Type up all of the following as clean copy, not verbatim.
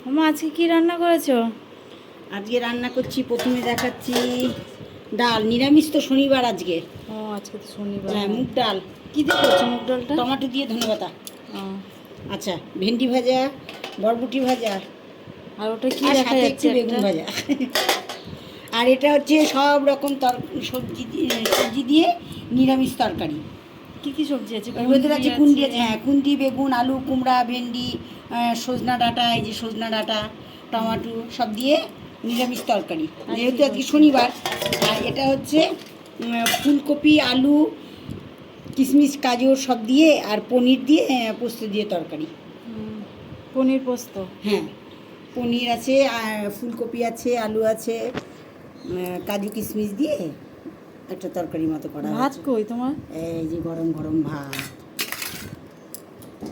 মামা আজকে কি রান্না করেছো? আজকে রান্না করছি, প্রথমে দেখাচ্ছি ডাল। নিরামিষ তো, শনিবার আজকে। ও আজকে তো শনিবার। হ্যাঁ, মুগ ডাল। কি দিয়ে করছো মুগ ডালটা? টমেটো দিয়ে, ধনেপাতা। ও, আচ্ছা, ভেন্ডি ভাজা, বরবটি ভাজা, আর ওটা কি আর দেখা সাথে যাচ্ছে একটু বেগুন একটা? ভাজা। আর এটা হচ্ছে সব রকম সবজি দিয়ে নিরামিষ তরকারি। কি কি সবজি আছে? এর ভেতরে কুঁদরি আছে কুন্দি আছে, হ্যাঁ, কুন্দি, বেগুন, আলু, কুমড়া, ভেন্ডি, সজনা ডাঁটা, এই যে সজনা ডাঁটা, টমাটো সব দিয়ে নিরামিষ তরকারি, আর কি যেহেতু আজকে করছো? শনিবার। আর এটা হচ্ছে ফুলকপি, আলু, কিশমিশ, গাজর সব দিয়ে, আর পনির দিয়ে, পোস্ত দিয়ে তরকারি। পনির পোস্ত। হ্যাঁ, পনির আছে, আর ফুলকপি আছে, আলু আছে, কাজু কিশমিশ দিয়ে একটা তরকারি মতো করা ভাত হয়েছে। কই তোমার? এই যে গরম গরম ভাত,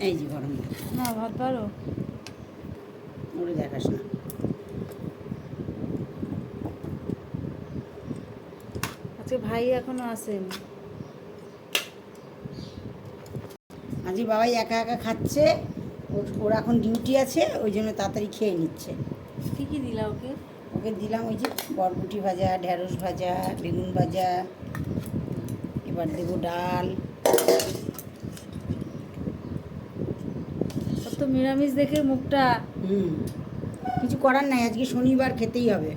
এই যে গরম ভাত। না, ভাত পারো? ওরে দেখাস না। আজকে ভাই এখনো আসেনি। আজকে বাবাই একা একা খাচ্ছে, ওর এখন ডিউটি আছে, ওই জন্য তাড়াতাড়ি খেয়ে নিচ্ছে। কি কি দিলা ওকে? ওকে দিলাম ওই যে বরবটি ভাজা, ঢ্যাঁড়স ভাজা, বেগুন ভাজা, এবার দেবো ডাল। ওর তো নিরামিষ দেখে মুখটা। কিছু করার নাই, আজকে শনিবার, খেতেই হবে।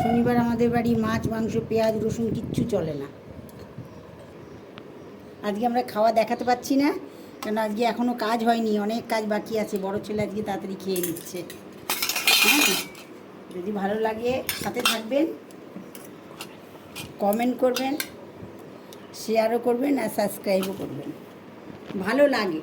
শনিবার আমাদের বাড়ি মাছ, মাংস, পেঁয়াজ, রসুন কিচ্ছু চলে না। আজকে আমরা খাওয়া দেখাতে পাচ্ছি না, কেন আজকে এখনও কাজ হয়নি, অনেক কাজ বাকি আছে। বড় ছেলে আজকে তাড়াতাড়ি খেয়ে নিচ্ছে। হ্যাঁ, যদি ভালো লাগে সাথে থাকবেন, কমেন্ট করবেন, শেয়ারও করবেন, আর সাবস্ক্রাইবও করবেন। ভালো লাগে।